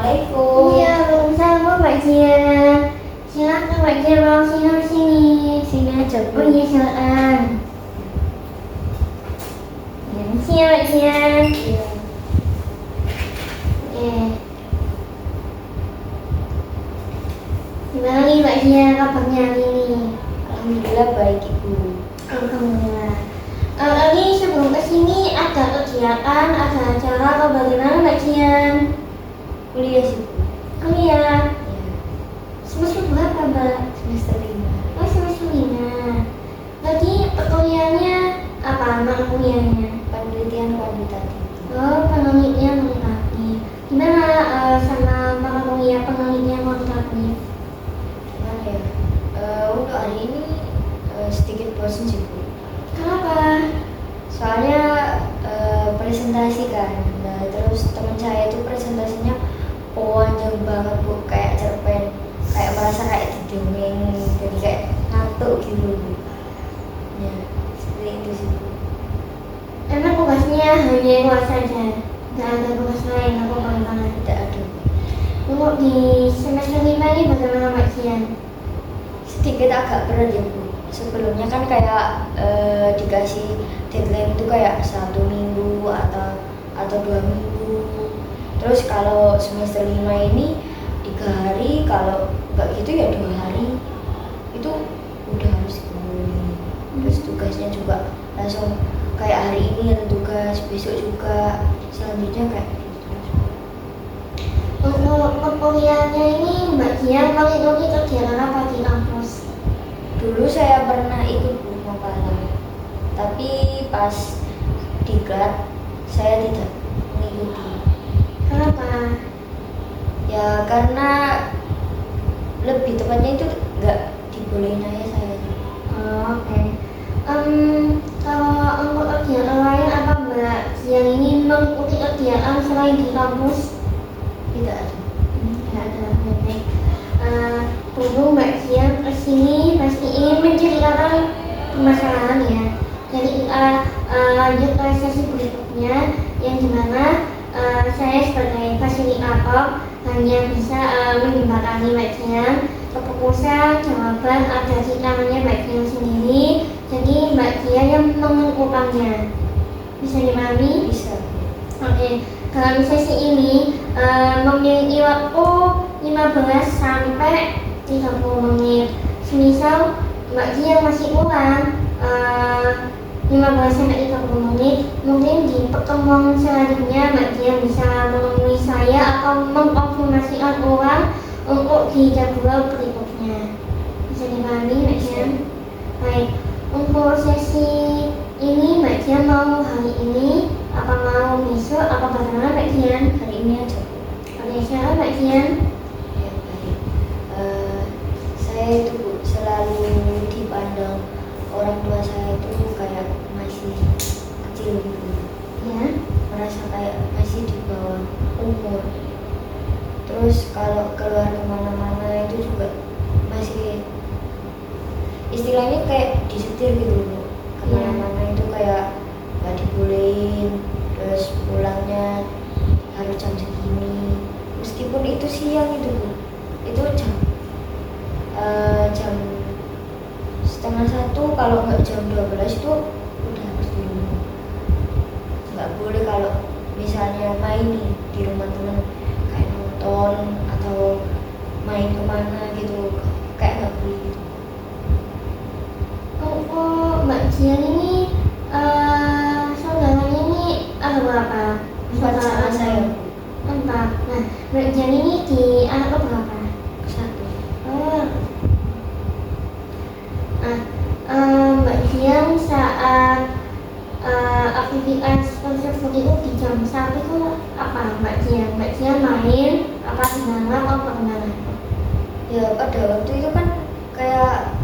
Assalamualaikum. Iya, Waalaikumsalam Mbak Cia. Silakan Mbak Cia mau sini. Sini aja Oh iya silakan. Ya, sini Mbak Cia. Iya. Gimana nih Mbak Cia kabarnya hari ini? Alhamdulillah baik Ibu. Alhamdulillah. Ini sebelum kesini ada kegiatan, ada acara atau bagaimana Mbak Cia? Kuliah sih Bu. Kuliah. Iya. Semester berapa Mbak? Semester 5. Oh semester 5. Tadi kuliahnya apa nama kuliahnya? Penelitian kuantitatif. Oh penelitian kuantitatif. Gimana sama mata kuliah penelitian kuantitatif? Gimana ya? Untuk hari ini sedikit bosan sih Bu. Kenapa? Soalnya presentasi kan. Nah, terus teman saya itu presentasinya panjang banget Bu, kayak cerpen, kayak merasa kayak didongeng, jadi kayak ngantuk gitu Bu. Ya, seperti itu sih Bu. Emang tugasnya hanya luas saja? Nggak ada tugas lain atau bagaimana? Tidak ada Bu. Untuk di semester 5 ini bagaimana Mbak Cian? Sedikit agak berat ya Bu. Sebelumnya kan kayak dikasih deadline itu kayak 1 minggu atau 2 minggu. Terus kalau semester 5 ini 3 hari, kalau nggak gitu ya 2 hari. Itu udah harus kumpulin. Terus tugasnya juga langsung kayak hari ini ada tugas, besok juga, selanjutnya kayak gitu. Untuk perkuliahannya ini Mbak Cian paling itu kegiatan apa di kampus? Dulu saya pernah ikut Bu Mapala, tapi pas diklat saya tidak mengikuti. Kenapa? Ya karena lebih tepatnya itu nggak dibolehin ayah saya. Oh, oke. Kalau untuk kegiatan lain apa Mbak Cian ini mengikuti kegiatan selain di kampus? Tidak ada. Tidak ada. Baik. Tunggu Mbak Cian kesini pasti ingin menceritakan permasalahan ya. Jadi kita lanjut ke sesi berikutnya yang dimana saya sebagai fasilitator hanya bisa menjembatani Mbak Cian. Keputusan jawaban ada di tangannya Mbak Cian sendiri. Jadi Mbak Cian yang mengumpulkannya. Bisa dipahami? Bisa. Oke. Dalam sesi ini memiliki waktu 15 sampai 30 menit. Semisal Mbak Cian masih kurang 15 sampai 30 menit, mungkin di pertemuan selanjutnya Mbak Cian bisa menemui saya atau mengkonfirmasikan ulang untuk di jadwal berikutnya. Bisa dipahami Mbak Cian? Baik, untuk sesi ini Mbak Cian mau hari ini apa mau besok apa bagaimana Mbak Cian? Hari ini aja Bu. Oke, silakan Mbak Cian. Ya baik. Saya itu Bu selalu dipandang orang tua saya itu kayak masih kecil gitu. Ya. Merasa kayak masih di bawah umur. Terus kalau keluar kemana-mana itu juga masih istilahnya kayak disetir gitu Bu. Kemana-mana itu kayak nggak dibolehin, terus pulangnya harus jam segini, meskipun itu siang itu Bu, itu jam 12:30, kalau nggak jam 12 itu udah harus di rumah. Nggak boleh kalau misalnya main nih di rumah teman kayak nonton atau main kemana gitu, kayak nggak boleh gitu. Oh, Mbak Cian ini saudaranya ini ada berapa? 4 sama saya Bu. 4. Nah, Mbak Cian ini di anak ke berapa? 1. Oh. Nah, Mbak Cian saat aktivitas tersebut itu di jam 1 itu apa Mbak Cian? Mbak Cian main apa gimana atau bagaimana? Ya pada waktu itu kan kayak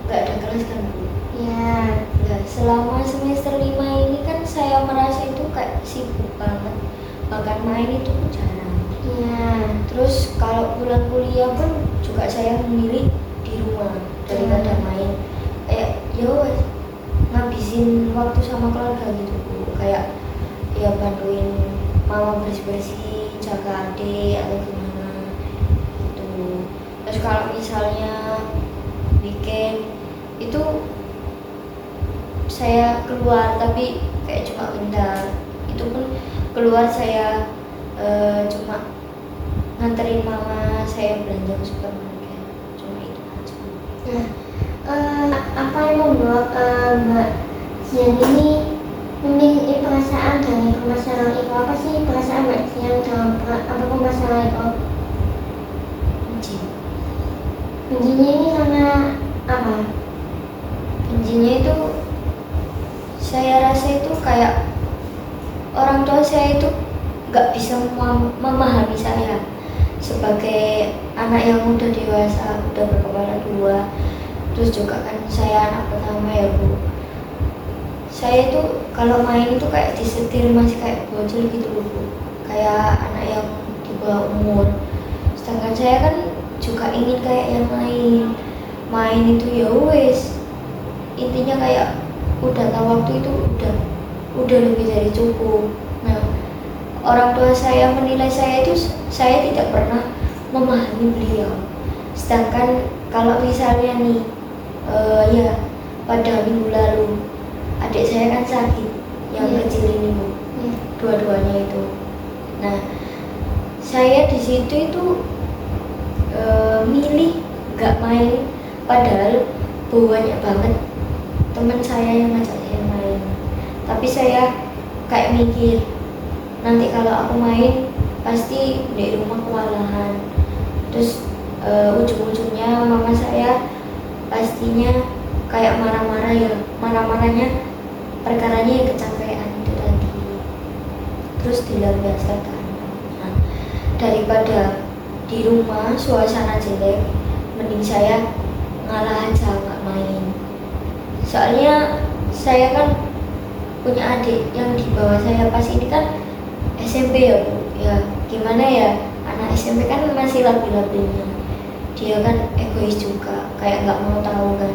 nggak ada kelas kan Bu. Ya. Nah, selama semester 5 ini kan saya merasa itu kayak sibuk banget, bahkan main itu pun jarang. Ya. Terus kalau pulang kuliah pun juga saya memilih di rumah daripada main. Kayak ya wes, ngabisin waktu sama keluarga gitu Bu. Kayak ya bantuin mama bersih-bersih, jaga adik atau gimana gitu. Terus kalau misalnya weekend itu saya keluar tapi kayak cuma bentar, itu pun keluar saya cuma nganterin mama saya belanja ke supermarket, cuma itu aja. Nah, apa yang membuat Mbak Jian ini memiliki perasaan dari permasalahan itu? Apa sih perasaan Mbak Jian dalam apa permasalahan itu? Benci. Bencinya ini karena apa? Bencinya itu saya rasa itu kayak orang tua saya itu gak bisa memahami saya sebagai anak yang udah dewasa, udah berkepala dua. Terus juga kan saya anak pertama ya Bu. Saya itu kalau main itu kayak disetir, masih kayak bocil gitu loh Bu, kayak anak yang di bawah umur. Sedangkan saya kan juga ingin kayak yang main itu ya wes, intinya kayak udah tahu waktu itu udah lebih dari cukup. Nah, orang tua saya menilai saya itu saya tidak pernah memahami beliau. Sedangkan kalau misalnya nih ya pada minggu lalu adik saya kan sakit, yang kecil ini Bu, dua-duanya itu. Nah, saya di situ itu milih gak main, padahal banyak banget teman saya yang ngajak saya main. Tapi saya kayak mikir, nanti kalau aku main pasti di rumah kewalahan. Terus ujung-ujungnya mama saya pastinya kayak marah-marah ya, marah-marahnya perkaranya yang kecapean itu tadi, terus dilampiaskan. Nah, daripada di rumah suasana jelek, mending saya ngalah aja nggak main. Soalnya saya kan punya adik yang di bawah saya, pas ini kan SMP ya Bu, ya gimana ya, anak SMP kan masih labil-labilnya, dia kan egois juga, kayak nggak mau tahu kan,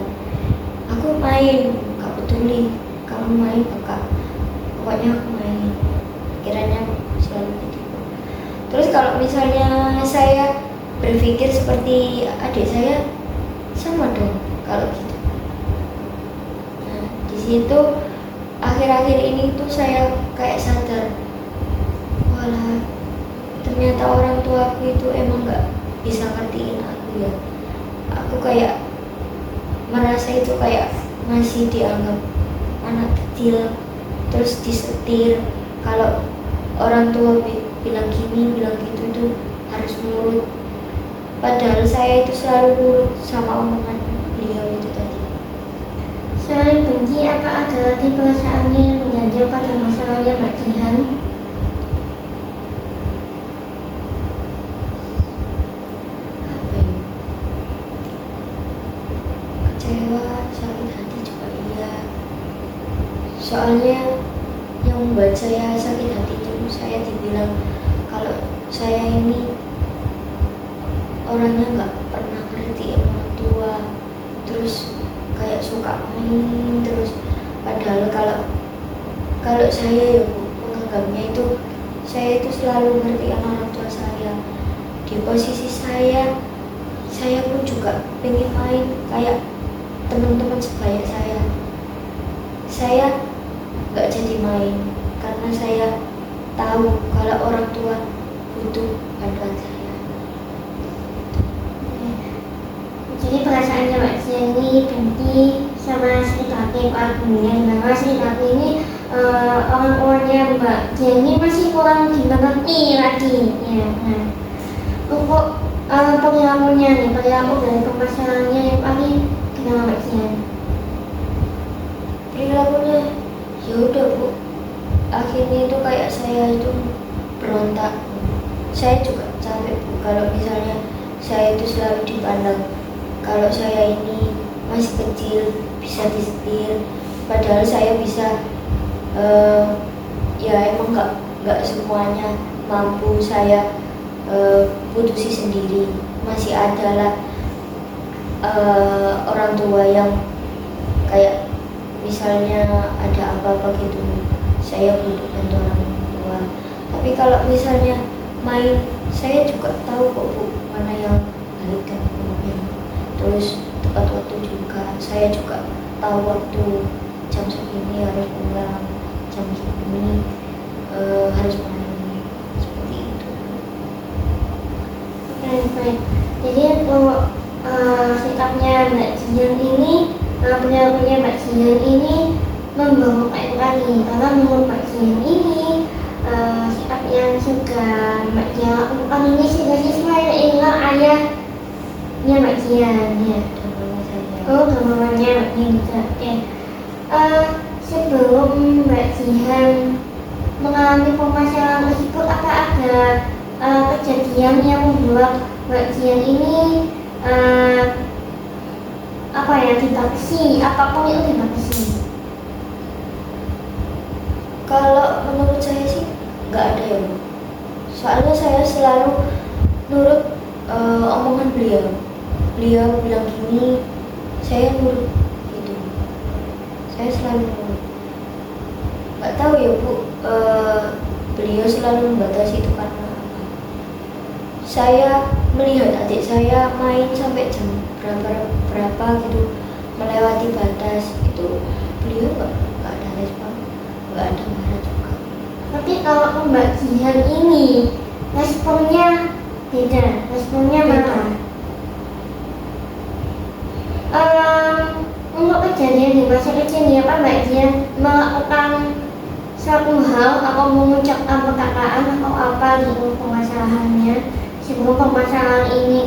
aku main nggak peduli, kamu main kakak, pokoknya aku main, kiranya selalu gitu. Terus kalau misalnya saya berpikir seperti adik saya, sama dong kalau gitu. Nah, di situ akhir-akhir ini tuh saya kayak sadar, walah ternyata orang tua aku itu emang nggak bisa ngertiin aku ya. Aku kayak merasa itu kayak masih dianggap anak kecil, terus disetir kalau orang tua bilang gini bilang gitu itu harus nurut, padahal saya itu selalu nurut sama omongan beliau itu tadi. Selain benci, apa ada lagi perasaannya yang menjadi pada masalahnya Mbak Jihan? Apa ya? Kecewa, sakit hati juga iya. Soalnya yang membuat saya sakit hati itu saya dibilang kalau saya ini orangnya nggak pernah ngerti orang tua, terus kayak suka main terus. Padahal kalau saya ya Bu, menganggapnya itu saya itu selalu ngerti orang tua saya. Di posisi saya pun juga pengen main kayak teman-teman sebaya saya. Saya nggak jadi main karena saya tahu kalau orang tua butuh bantuan saya. Jadi perasaannya Mbak Jian ini benci sama Sri Tapi argumennya, bahwa Sri Tapi ini orang tuanya Mbak Jian ini masih kurang dimengerti lagi ya. Nah, untuk perilakunya nih, perilaku dari permasalahannya yang paling kenal Mbak Jian. Perilakunya ya udah Bu, akhirnya itu kayak saya itu berontak. Saya juga capek Bu, kalau misalnya saya itu selalu dipandang kalau saya ini masih kecil bisa disetir, padahal saya bisa ya emang nggak semuanya mampu saya putusi sendiri. Masih adalah orang tua yang kayak misalnya ada apa-apa gitu, saya butuh bantu orang tua, tapi Tapi kalau misalnya main, saya juga tahu kok Bu, mana yang baik dan mana yang, terus tepat waktu juga. Saya juga tahu waktu jam segini harus pulang, jam segini harus main, seperti itu. Baik. Jadi kalau sikapnya Mbak Jian ini, perilakunya Mbak Jian ini membawa kali, karena menurut Mbak Jian ini sikap yang sudah Mbak Jian lakukan ini sudah sesuai dengan ayahnya Mbak Jian ya. Dan mama saya. Oh, gambarannya Mbak Jian juga. Oke. Sebelum Mbak Jian mengalami permasalahan tersebut, apa ada kejadian yang membuat Mbak Jian ini dibapisi, apapun itu dibapisi? Kalau menurut saya sih nggak ada ya Bu. Soalnya saya selalu nurut omongan beliau. Beliau bilang gini, saya nurut gitu. Saya selalu nurut. Nggak tahu ya Bu, beliau selalu membatasi itu karena apa? Saya melihat adik saya main sampai jam berapa gitu, melewati batas itu, beliau nggak ada respon, nggak ada marah juga. Tapi kalau Mbak Jian ini responnya beda, responnya Beda. Untuk kejadian di masa kecil ini, apa Mbak Jian melakukan suatu hal atau mengucapkan perkataan atau apa gitu permasalahannya sebelum permasalahan ini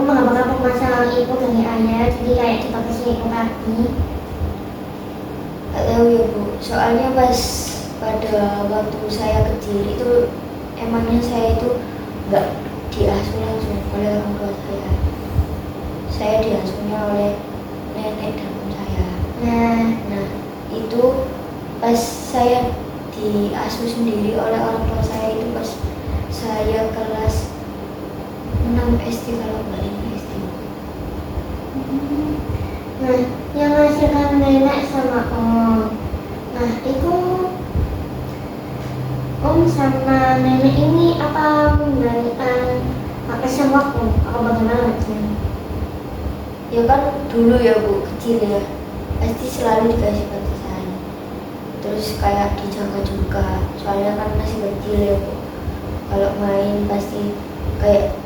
mengabarkan permasalahan itu dari ayah, jadi kayak kita kasih itu tadi. Nggak tahu ya Bu, soalnya pas pada waktu saya kecil itu emangnya saya itu nggak diasuh langsung oleh orang tua saya. Saya diasuhnya oleh nenek dan om saya. Nah itu pas saya diasuh sendiri oleh orang tua saya itu pas saya kelas 6 SD kalau nggak 5 SD. Nah, yang menghasilkan nenek sama om. Nah, itu om sama nenek ini apa memberikan kesan waktu atau bagaimana macam? Ya kan dulu ya Bu, kecil ya, pasti selalu dikasih batasan. Terus kayak dijaga juga, soalnya kan masih kecil ya Bu. Kalau main pasti kayak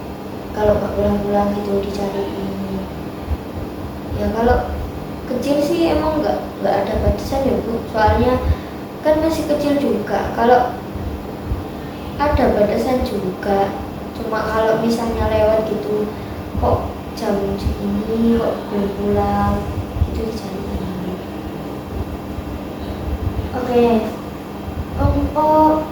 kalau nggak pulang-pulang gitu dicariin. Ya kalau kecil sih emang nggak ada batasan ya Bu, soalnya kan masih kecil juga. Kalau ada batasan juga, cuma kalau misalnya lewat gitu kok jam segini kok belum pulang, itu dicariin. Oke. Untuk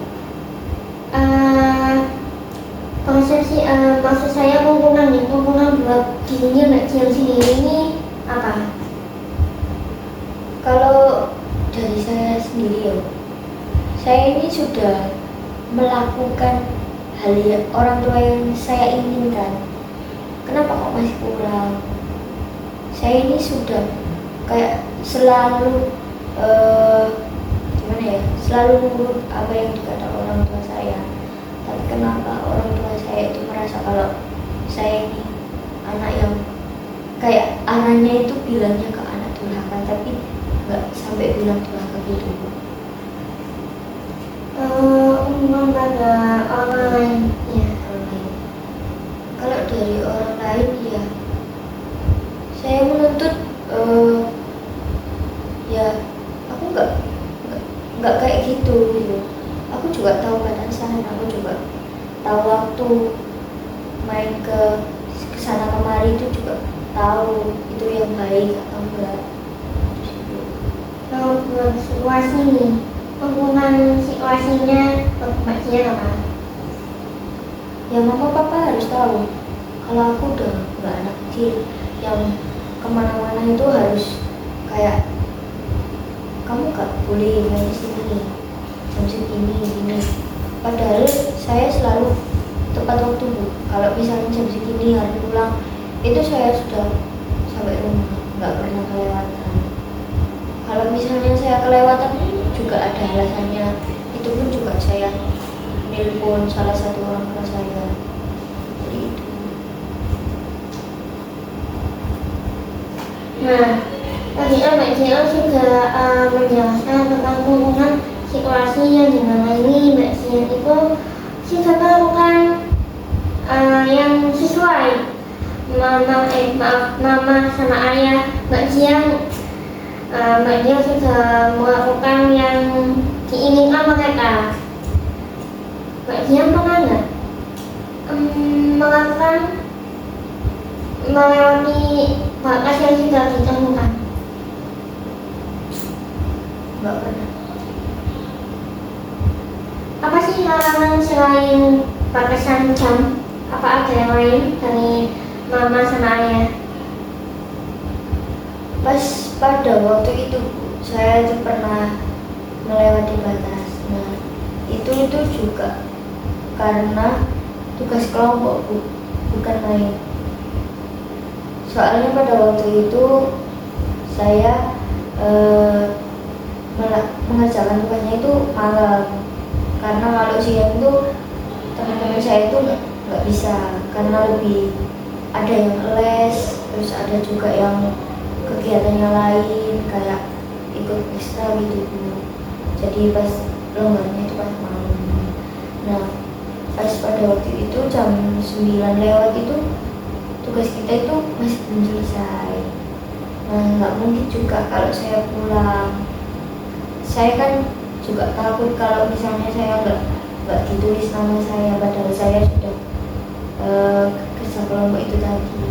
persepsi maksud saya hubungan buat dirinya Mbak Jian sendiri ini apa? Kalau dari saya sendiri ya, saya ini sudah melakukan hal yang orang tua yang saya inginkan. Kenapa kok masih pulang? Saya ini sudah kayak selalu gimana ya, selalu nurut apa yang dikata orang tua saya. Tapi kenapa orang tua saya itu merasa kalau saya ini anak yang kayak anaknya itu bilangnya ke anak durhaka, tapi nggak sampai bilang durhaka gitu. Umum pada orang lain ya. Orang lain. Kalau dari orang lain ya, saya menuntut ya aku nggak kayak gitu gitu. Aku juga tahu batasan, aku juga tahu waktu main ke sana kemari itu juga tahu itu yang baik atau enggak. Kalau buat situasi nih, hubungan situasinya Mbak Jian apa? Ya mama papa harus tahu kalau aku udah nggak anak kecil yang kemana-mana itu harus kayak kamu nggak boleh main sini jam segini gini. Padahal saya selalu tepat waktu Bu. Kalau misalnya jam segini harus pulang, itu saya sudah sampai rumah, nggak pernah kelewatan. Kalau Kalau misalnya saya kelewatan juga ada alasannya, itu pun juga saya nelpon salah satu orang tua saya. Jadi itu. Nah, tadi Mbak Cia juga menjelaskan tentang hubungan situasi yang dimana ini Mbak Cia itu sudah melakukan yang sesuai mama sama ayah Mbak Cia. Mbak Cia sudah melakukan yang diinginkan mereka. Mbak Cia pernah nggak melakukan melewati batas yang sudah ditemukan? Nggak pernah. Apa sih halangan selain batasan jam? Apa ada yang lain dari mama sama ayah? Pas pada waktu itu Bu, saya itu pernah melewati batas. Nah, itu juga karena tugas kelompok Bu, bukan main. Soalnya pada waktu itu saya mengerjakan tugasnya itu malam, karena kalau siang itu teman-teman saya itu nggak bisa, karena lebih ada yang les, terus ada juga yang kegiatannya lain kayak ikut ekstra gitu Bu. Jadi pas lombarnya itu pas malam. Nah, pas pada waktu itu jam 9 lewat itu tugas kita itu masih belum selesai. Nah, nggak mungkin juga kalau saya pulang. Saya kan juga takut kalau misalnya saya nggak ditulis nama saya, padahal saya sudah kerja kelompok itu tadi.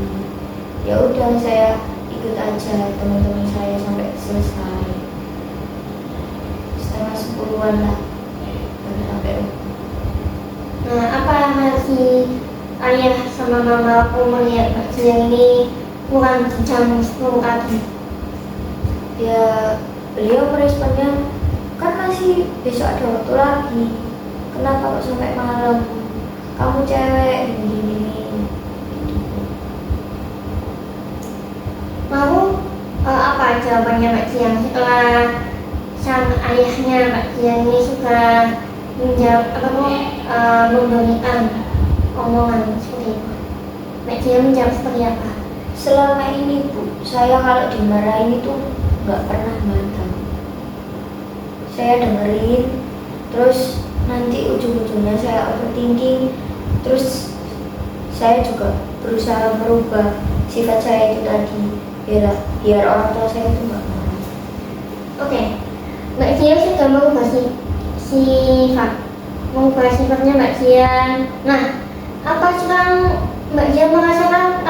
Ya udah, saya ikut aja teman-teman saya sampai selesai. Setengah 10-an lah baru sampai rumah. Nah, apa reaksi ayah sama mama aku melihat Mbak Cia ini kurang di jam 10 pagi? Ya, beliau meresponnya, kan masih besok ada waktu lagi, kenapa kok sampai malam, kamu cewek gini. Lalu apa jawabannya Mbak Cia setelah sang ayahnya Mbak Cia ini sudah menjawab memberikan omongan seperti itu? Mbak Cia menjawab seperti apa? Selama ini Bu, saya kalau dimarahin itu nggak pernah bantah. Saya dengerin, terus nanti ujung-ujungnya saya overthinking, terus saya juga berusaha merubah sifat saya itu tadi biar orang tua saya itu nggak marah. Oke, Mbak Cia sudah mengubah sifatnya Mbak Cia. Nah, apa sekarang Mbak Cia merasakan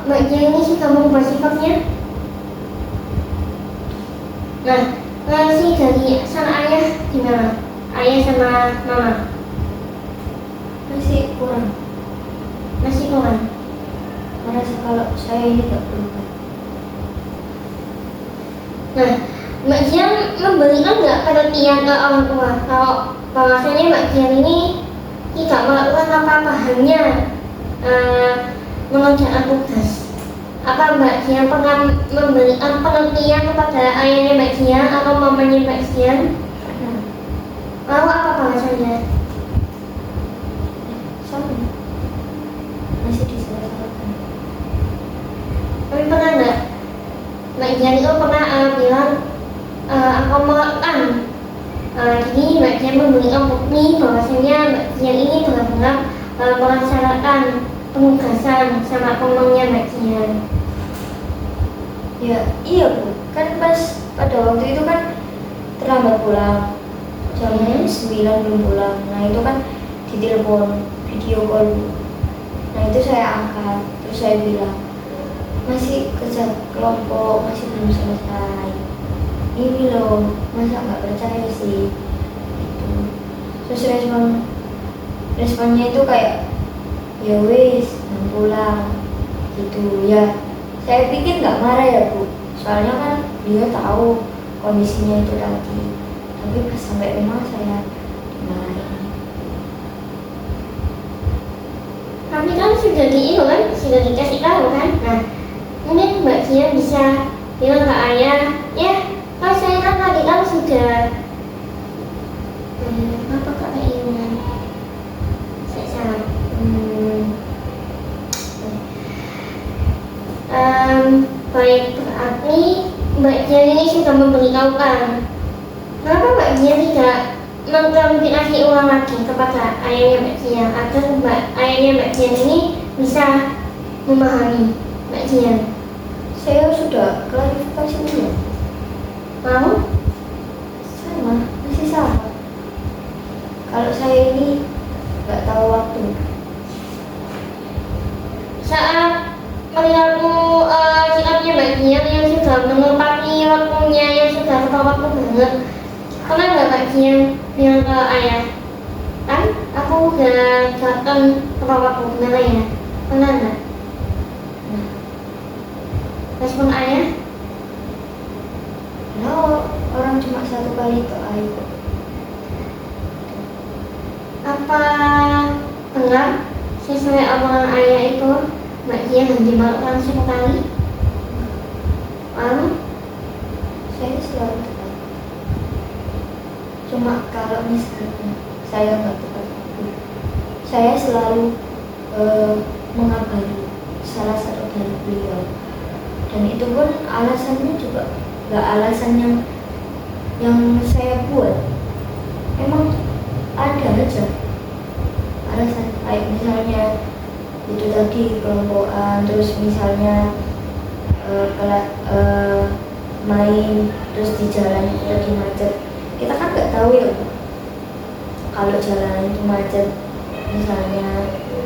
Mbak Cia ini sudah mengubah sifatnya? Nah, reaksi dari sang ayah gimana? Ayah sama mama? Masih kurang, Masih kurang. merasa kalau saya ini nggak berubah. Nah, Mbak Cia memberikan nggak perhatian ke orang tua kalau bahwasanya Mbak Cia ini tidak melakukan apa-apa, hanya mengerjakan tugas? Apa Mbak Cia pernah memberikan pengertian kepada ayahnya Mbak Cia atau mamanya Mbak Cia? Lalu apa balasannya? Sama, masih disalahkan. Tapi pernah nggak Mbak Cia itu pernah bilang aku melakukan? Jadi Mbak Cia memberikan bukti bahwasanya Mbak Cia ini benar-benar melaksanakan penugasan sama temannya Mbak Cia. Ya iya Bu, kan pas pada waktu itu kan terlambat pulang, jam 9 belum pulang. Nah itu kan ditelepon video call Bu. Nah itu saya angkat, terus saya bilang masih kerja kelompok, masih belum selesai. Ini loh, masa nggak percaya sih? Gitu. Terus responnya itu kayak ya wis, belum pulang gitu ya. Saya pikir nggak marah ya Bu, soalnya kan dia tahu kondisinya itu tadi. Tapi pas sampai rumah saya dimarahin. Tapi kan sudah sudah dikasih tahu kan? Nah, mungkin Mbak Cia bisa bilang ke ayah, ya Saya kan tadi kan sudah apa kak keinginan saya salah baik berarti Mbak Dian ini sudah memberitahukan kenapa Mbak Dian tidak mengklarifikasi ulang lagi kepada ayahnya Mbak Dian agar ayahnya Mbak Dian ini bisa memahami Mbak Dian. Saya sudah klarifikasi dulu. Mau? Sama, masih sama. Kalau saya ini nggak tahu waktu. Saat melihatmu sikapnya Mbak Dian yang sudah menepati waktunya yang sudah tepat waktu banget, pernah nggak Mbak Dian bilang ke ayah, kan aku udah datang tepat waktu, gimana ya? Pernah nggak? Nah, Respon ayah? nah orang cuma satu kali itu ayo. Apa benar sesuai omongan ayah itu Mbak Dian hanya melakukan satu kali? Lalu Saya selalu tepat. Cuma kalau misalnya saya nggak tepat waktu, saya selalu mengabari salah satu dari beliau. Dan itu pun alasannya juga nggak alasan yang saya buat. Emang ada aja alasan, kayak misalnya itu tadi kelompokan, terus misalnya main terus di jalan itu tadi macet. Kita kan nggak tahu ya kalau jalan itu macet misalnya gitu.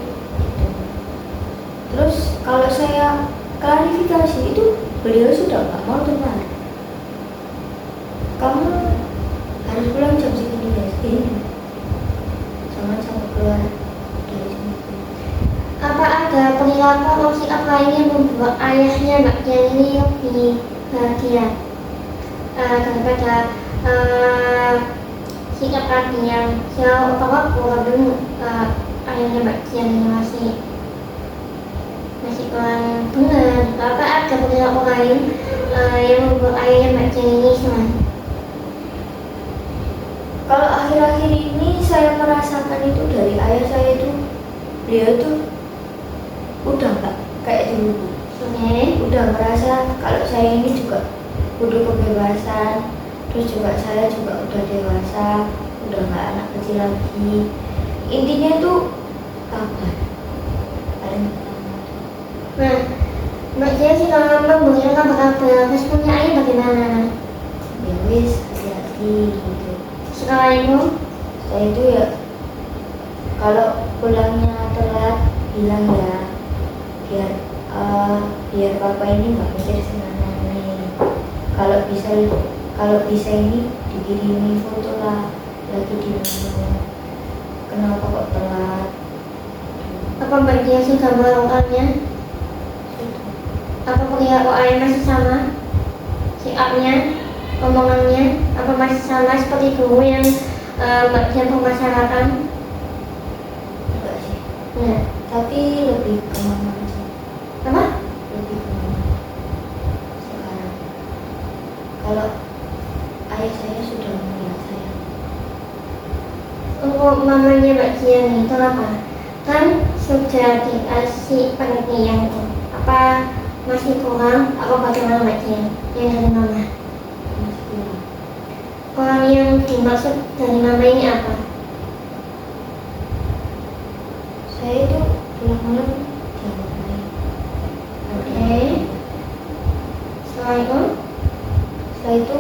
Terus kalau saya klarifikasi itu beliau sudah nggak mau dengar. Kamu harus pulang jam segini ya, segini. Jangan sampai keluar dari sini. apa ada perilaku atau sikap lain yang membuat ayahnya Mbak Dian ini lebih bahagia daripada sikap tadi yang selalu tepat waktu ayahnya Mbak Dian ini masih kurang benar. Apa ada perilaku lain yang membuat ayahnya Mbak Dian ini senang? Kalau akhir-akhir ini saya merasakan itu dari ayah saya itu, beliau tuh udah nggak kayak dulu. Udah merasa kalau saya ini juga butuh kebebasan, terus juga saya juga udah dewasa, udah nggak anak kecil lagi. Intinya itu kabar paling pertama. Nah, Mbak Dian sih kalau memberikan kabar-kabar responnya ayah bagaimana? Ya wis, hati-hati gitu. Setelah itu Saya itu ya kalau pulangnya telat bilang ya, biar papa ini nggak mikir semena-mena. Kalau bisa ini dikirimin foto lah lagi di mana, kenapa kok telat. apa Mbak Dian sudah melakukannya? Apa perilaku ayah masih sama? Sikapnya, omongannya, apa masih sama seperti dulu yang Mbak Dian permasalahkan? Enggak sih, Ya. tapi lebih ke mama aja. Apa? Lebih ke mama sekarang. Kalau ayah saya sudah melihat saya. Untuk mamanya Mbak Dian nih, kenapa? Kan sudah dikasih pengertian tuh. Apa masih kurang? Apa bagaimana Mbak Dian yang dari mama? Masih kurang. Kurang yang dimaksud dari mama ini apa? Saya itu pulang malam jangan main. Oke. Setelah itu, Setelah itu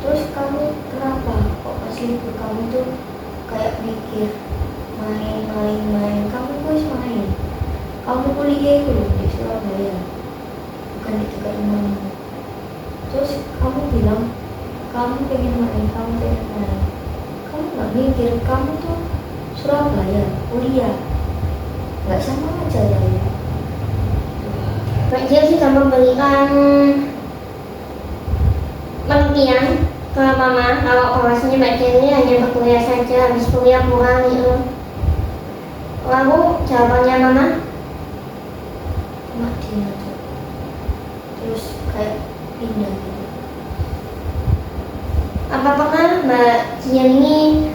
terus kamu kenapa kok pas libur kamu tuh kayak mikir main, kamu harus main, kamu kuliah itu loh di Surabaya bukan di dekat rumahmu. Terus kamu bilang kamu pengen main, kamu nggak mikir kamu tuh Surabaya kuliah, nggak sama aja ya. Mbak Dian sudah memberikan pengertian ke mama kalau bahwasanya Mbak Dian ini hanya berkuliah saja, habis kuliah pulang gitu. Lalu jawabannya mama? Cuma diam aja terus kayak pindah gitu. Apa pernah Mbak Jian ini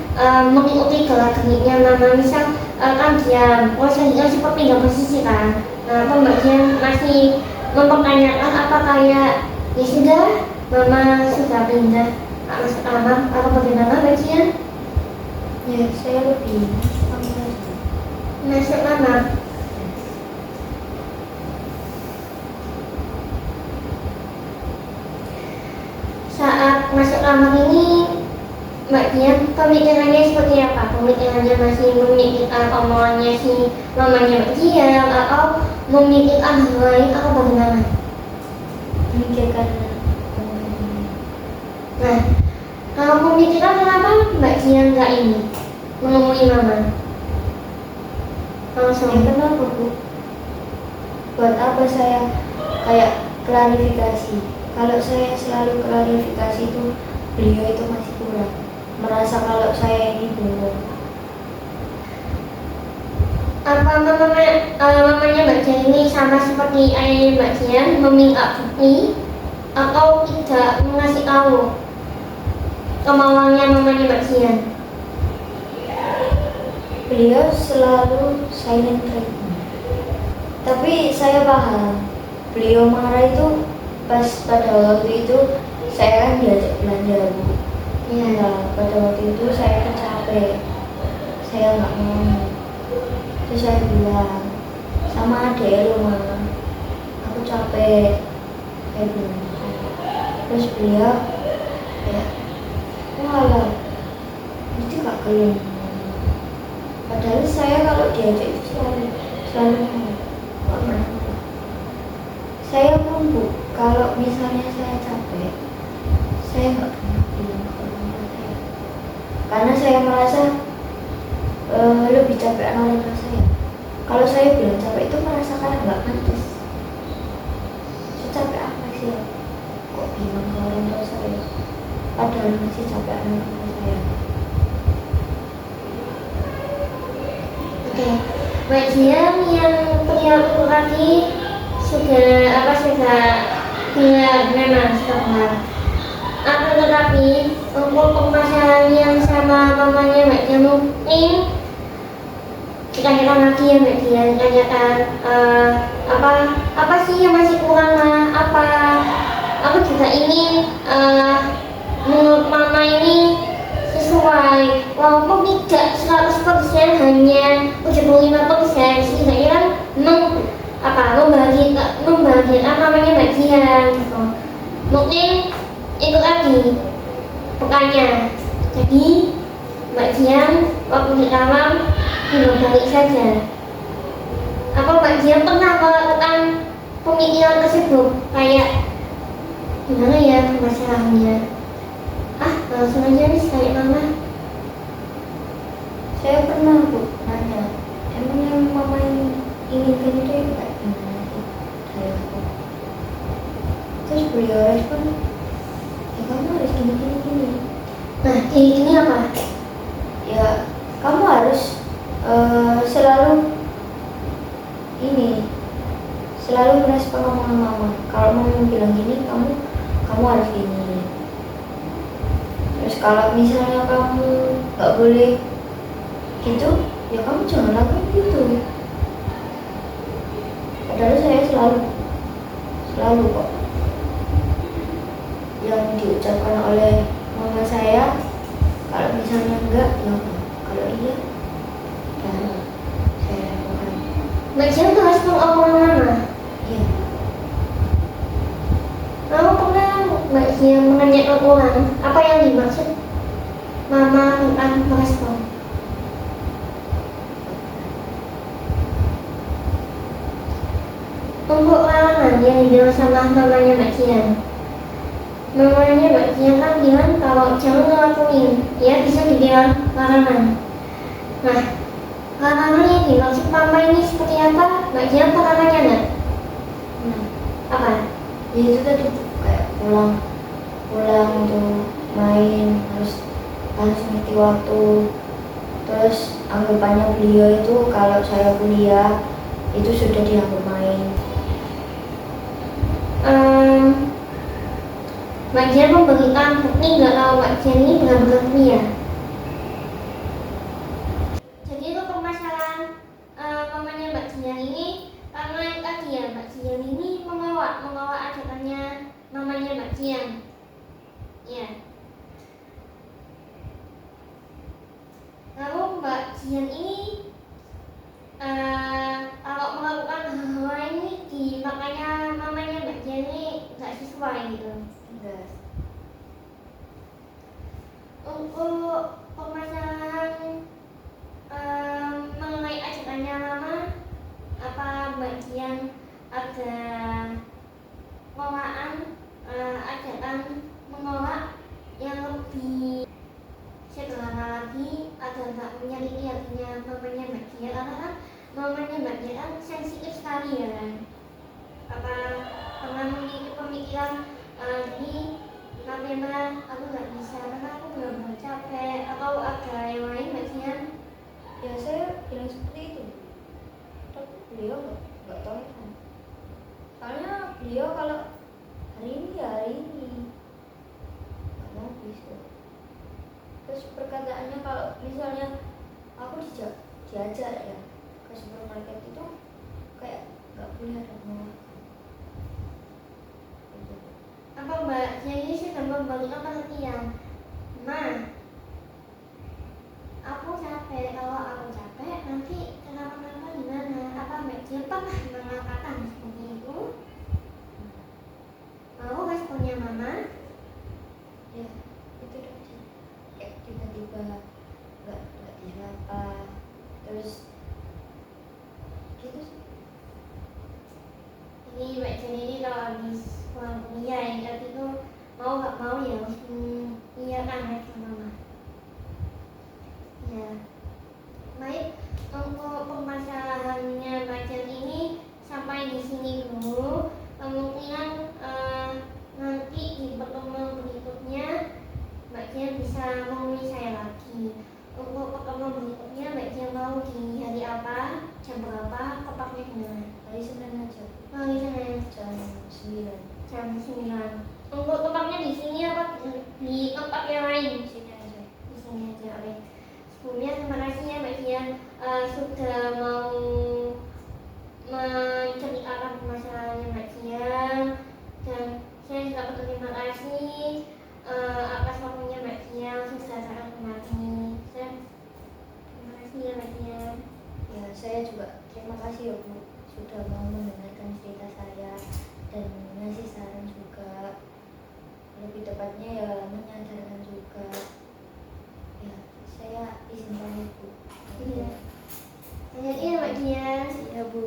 mengikuti gerak-geriknya Mama? Misal kan dia posisinya seperti nggak posisi kan. Nah, apa Mbak Jian masih mempertanyakan apa kayak ya sudah Mama sudah pindah masuk kamar atau bagaimana Mbak Jian? Ya, saya lebih Masuk kamar. Saat masuk kamar ini Mbak Dian pemikirannya seperti apa? Pemikirannya masih memikirkan omongannya si mamanya Mbak Dian atau memikirkan hal lain atau bagaimana? memikirkan. Nah, kalau pemikiran kenapa Mbak Dian nggak ini menemui mama? Ya Langsung. kenapa Bu? Buat apa saya kayak klarifikasi? Kalau saya selalu klarifikasi itu beliau itu masih kurang, merasa kalau saya ini bohong. Apa mamanya Mbak Dian ini sama seperti ayahnya Mbak Dian meminta bukti atau tidak mengasih tahu kemauannya mamanya Mbak Dian? Beliau selalu silent treatment. Tapi saya paham, beliau marah itu pas pada waktu itu saya kan diajak belanja Bu. Iya. Nah, pada waktu itu saya kan capek, saya nggak mau. Terus saya bilang sama adek rumah, aku capek, saya bilang gitu. Terus beliau ya, walah, mesti gak kelem. Padahal saya kalau diajak itu selalu mau, nggak pernah mau. Saya pun Bu, kalau misalnya saya capek, saya nggak pernah bilang ke orang tua saya, karena saya merasa lebih capek orang tua saya. Kalau saya bilang capek itu merasa kayak nggak pantas. Secapek apa sih ya? Kok bilang ke orang tua saya? Padahal masih capek orang tua saya. Oke, Mbak Dian yang perilaku tadi sudah benar memang sudah benar. Akan tetapi untuk permasalahan yang sama mamanya Mbak Dian mungkin ditanyakan lagi ya Mbak Dian, ditanyakan apa sih yang masih kurang lah, apa aku juga ingin menurut mama ini sesuai walaupun tidak 100% hanya 75%, setidaknya kan membahagiakan namanya Mbak Dian gitu. Mungkin itu lagi pekannya. Jadi Mbak Dian waktu di kamar belum balik saja. Apa Mbak Dian pernah melakukan pemikiran tersebut kayak gimana ya masalahnya? Langsung aja nih tanya mama. Saya pernah Bu nanya, emang yang mama inginkan itu yang kayak gimana sih dari aku? Terus beliau respon, ya kamu harus gini. Nah, ini apa? Ya kamu harus selalu merespon omongan mama. Kalau mama bilang gini, kamu harus gini. Terus kalau misalnya kamu nggak boleh gitu, ya kamu jangan lakukan gitu. Padahal saya selalu kok yang diucapkan oleh mama saya, kalau misalnya enggak, ya enggak. Kalau iya, ya saya lakukan. Mbak Dian tuh respon omongan mama. Iya. Lalu pernah Mbak Dian menanyakan ulang apa yang dimaksud mama tentang merespon? Untuk larangan yang dibilang sama mamanya Mbak Dian. Mamanya Mbak Dian kan bilang kalau jangan ngelakuin, ya bisa dibilang larangan. Nah, larangan yang dimaksud mama ini seperti apa? Mbak Dian pernah nanya nggak? Nah, Apa? ya itu tadi kayak pulang tuh main harus ngerti waktu. Terus anggapannya beliau itu kalau saya kuliah itu sudah dianggap main. Mbak Dian memberikan bukti nggak kalau Mbak Dian ini benar-benar kuliah? Jadi itu permasalahan mamanya Mbak Dian ini karena tadi ya Mbak Dian ini menolak ajakannya mamanya Mbak Dian. Ya. Lalu Mbak Dian ini kalau melakukan hal-hal ini makanya mamanya Mbak Dian ini nggak sesuai gitu. Enggak. Untuk permasalahan mengenai ajakannya mama, apa Mbak Dian ada ajakan menolak yang lebih sederhana lagi agar nggak menyakiti hatinya mamanya Mbak Dian, karena kan mamanya Mbak Dian kan sensitif sekali ya kan. Apa pernah memiliki pemikiran ini memang aku nggak bisa karena aku benar-benar capek, atau ada yang lain Mbak Dian? Ya saya bilang seperti itu, tapi beliau nggak tahu kan. Soalnya beliau kalau hari ini ya hari ini nggak mau bisa. Terus perkataannya kalau misalnya aku diajak ya ke supermarket itu kayak nggak boleh ada penolakan. Gitu. Apa Mbak Dian ini sudah memberikan pengertian? Ma, aku capek, kalau aku capek nanti kenapa-napa gimana? Apa Mbak Dian pernah mengatakan seperti itu? Mau responnya mama? Ya itu aja, kayak tiba-tiba nggak disapa, terus gitu sih. Jadi Mbak Dian ini kalau habis pulang kuliah ya, tapi itu mau nggak mau ya harus iya kan respon mama. Ya, baik, untuk permasalahannya Mbak Dian ini sampai di sini dulu. Kemungkinan nanti di pertemuan berikutnya Mbak Dian bisa menghubungi saya lagi. Untuk pertemuan berikutnya Mbak Dian mau di hari apa, jam berapa, tepatnya gimana? Hari Senin aja, Hari Senin jam 9. jam 9. Untuk tempatnya di sini apa di tempat yang lain? Di sini aja. Di sini aja, oke. Sebelumnya terima kasih ya Mbak Dian sudah mau menceritakan permasalahannya Mbak Dian, dan saya juga berterima kasih atas waktunya Mbak Dian sudah datang kemari. Terima kasih ya Mbak Dian. Ya saya juga terima kasih ya Bu sudah mau mendengarkan cerita saya dan ngasih saran juga, lebih tepatnya ya menyadarkan juga. Ya saya izin pamit Bu. Iya. Jadi ya Mbak Dian. Ya Bu.